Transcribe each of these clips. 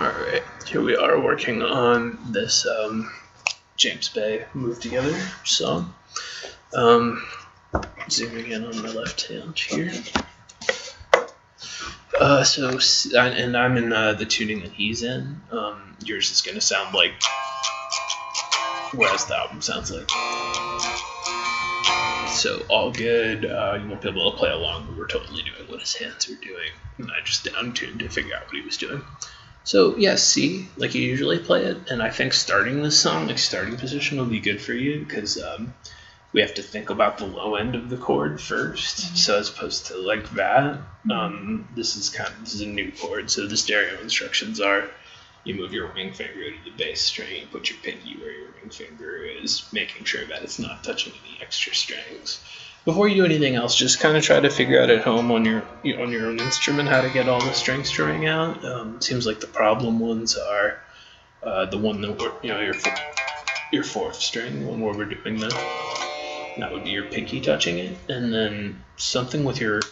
Alright, here we are working on this James Bay Move Together song. Zooming in on my left hand here. And I'm in the tuning that he's in. Yours is going to sound like, whereas the album sounds like. So all good. You won't be able to play along, but we're totally doing what his hands were doing. And I just down-tuned to figure out what he was doing. So yeah, C, like you usually play it, and I think starting this song, like starting position, will be good for you because we have to think about the low end of the chord first. So as opposed to like that, this is a new chord. So the stereo instructions are: you move your ring finger to the bass string, put your pinky where your ring finger is, making sure that it's not touching any extra strings. Before you do anything else, just kind of try to figure out at home on your own instrument how to get all the string strumming out. Seems like the problem ones are the one that your fourth string, the one where we're doing that would be your pinky touching it, and then something with your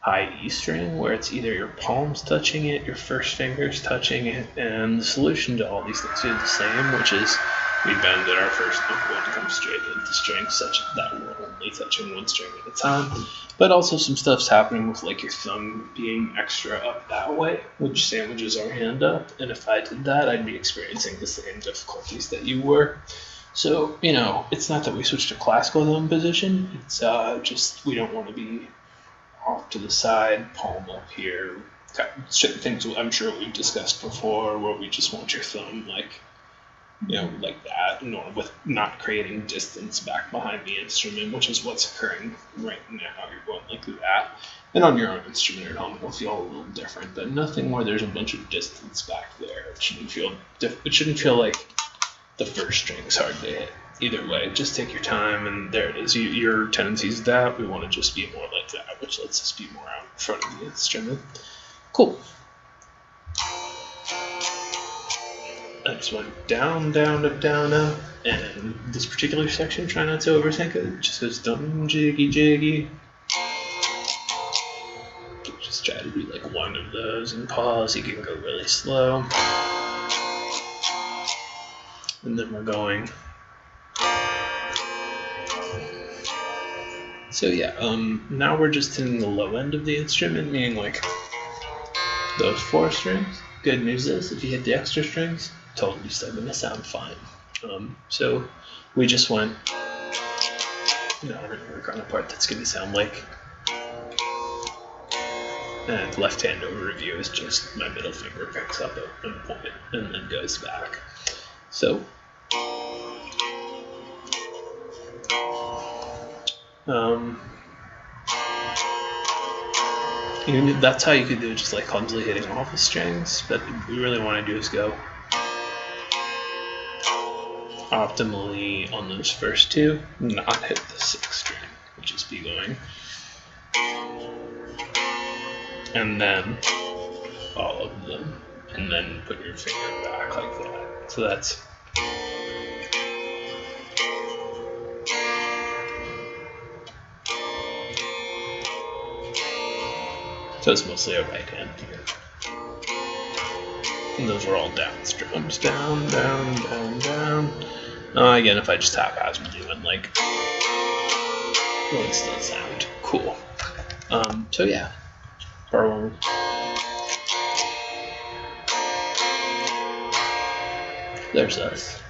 high E string where it's either your palms touching it, your first fingers touching it, and the solution to all these things is the same, which is we bend at our first note to come straight into strings such that we're only touching one string at a time. But also some stuff's happening with like your thumb being extra up that way, which sandwiches our hand up, and if I did that, I'd be experiencing the same difficulties that you were. So, it's not that we switched to classical thumb position, it's just we don't want to be off to the side, palm up here, certain things I'm sure we've discussed before where we just want your thumb like that, with not creating distance back behind the instrument, which is what's occurring right now. You're going like that. And on your own instrument at home, it'll feel a little different, but nothing where there's a bunch of distance back there. It shouldn't feel like the first string is hard to hit. Either way, just take your time, and there it is. Your tendency is that. We want to just be more like that, which lets us be more out in front of the instrument. Cool. I just went down, down, up, down, up, and this particular section, try not to overthink it. It just goes dum, jiggy, jiggy. Just try to do like one of those and pause. You can go really slow. And then we're going. So yeah, now we're just in the low end of the instrument, meaning like those four strings. Good news is, if you hit the extra strings, totally still going to sound fine. So we just went, we're going to work on a part that's going to sound like, and left hand over review is just my middle finger picks up a point and then goes back. So, that's how you could do it, just like clumsily hitting all the strings, but what we really want to do is go optimally on those first two, not hit the sixth string, which is be going, and then all of them, and then put your finger back like that. So that's so it's mostly a right hand here. And those are all down strums. Down, down, down, down. Again, if I just haphazardly went like, will it still sound cool? So yeah. Part one. There's us.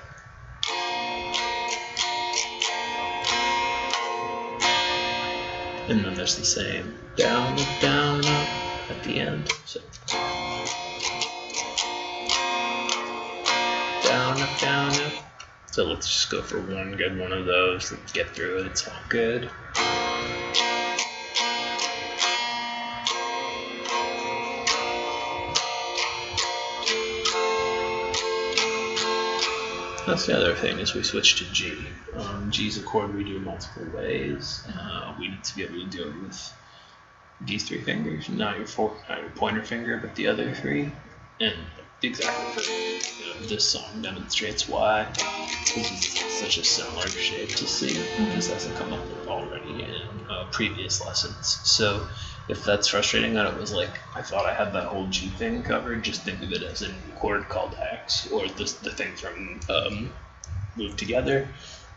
And then there's the same down, up, down, up at the end. So down, up, down, up. So let's just go for one good one of those. Let's get through it. It's all good. That's the other thing, is we switch to G. G's a chord we do multiple ways. We need to be able to do it with these three fingers, not your pointer finger, but the other three. And exactly for this song demonstrates why. This is such a similar shape to C. This hasn't come up already in previous lessons. So if that's frustrating that it was like I thought I had that whole G thing covered, just think of it as a chord called X, or the thing from Move Together.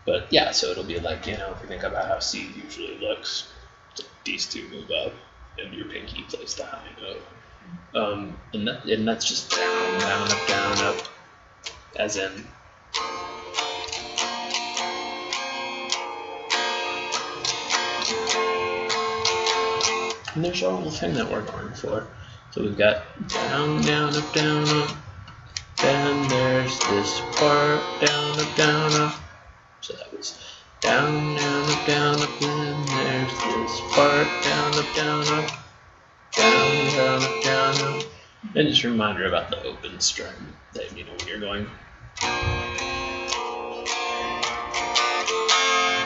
But yeah, so it'll be like, if you think about how C usually looks, these two move up and your pinky plays the high note. And that's just down, down, up, down, up, as in. And there's our little thing that we're going for. So we've got down, down, up, down, up. Then there's this part, down, up, down, up. So that was down, down, up, down, up. Then there's this part, down, up, down, up. Down, down, up, down, up. And just a reminder about the open string that, when you're going.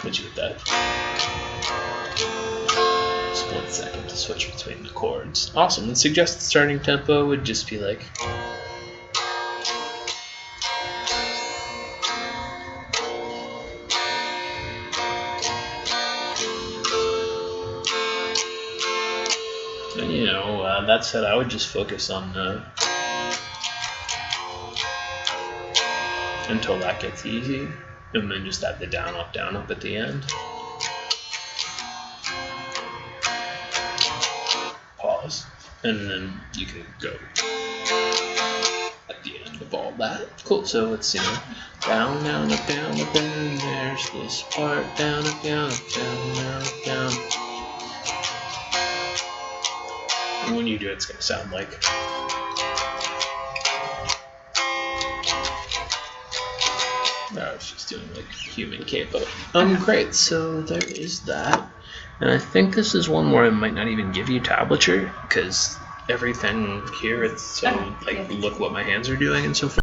Did you get that? Split second to switch between the chords. Awesome. The suggested starting tempo would just be like. And that said, I would just focus on until that gets easy, and then just add the down, up at the end. Pause, and then you can go at the end of all that. Cool, so let's see. Down, down, up, and then there's this part, down, up, down, down, down, down. And when you do it, it's going to sound like. I was just doing like human capo. Great, so there is that. And I think this is one where it might not even give you tablature, because everything here, it's so, look what my hands are doing and so forth.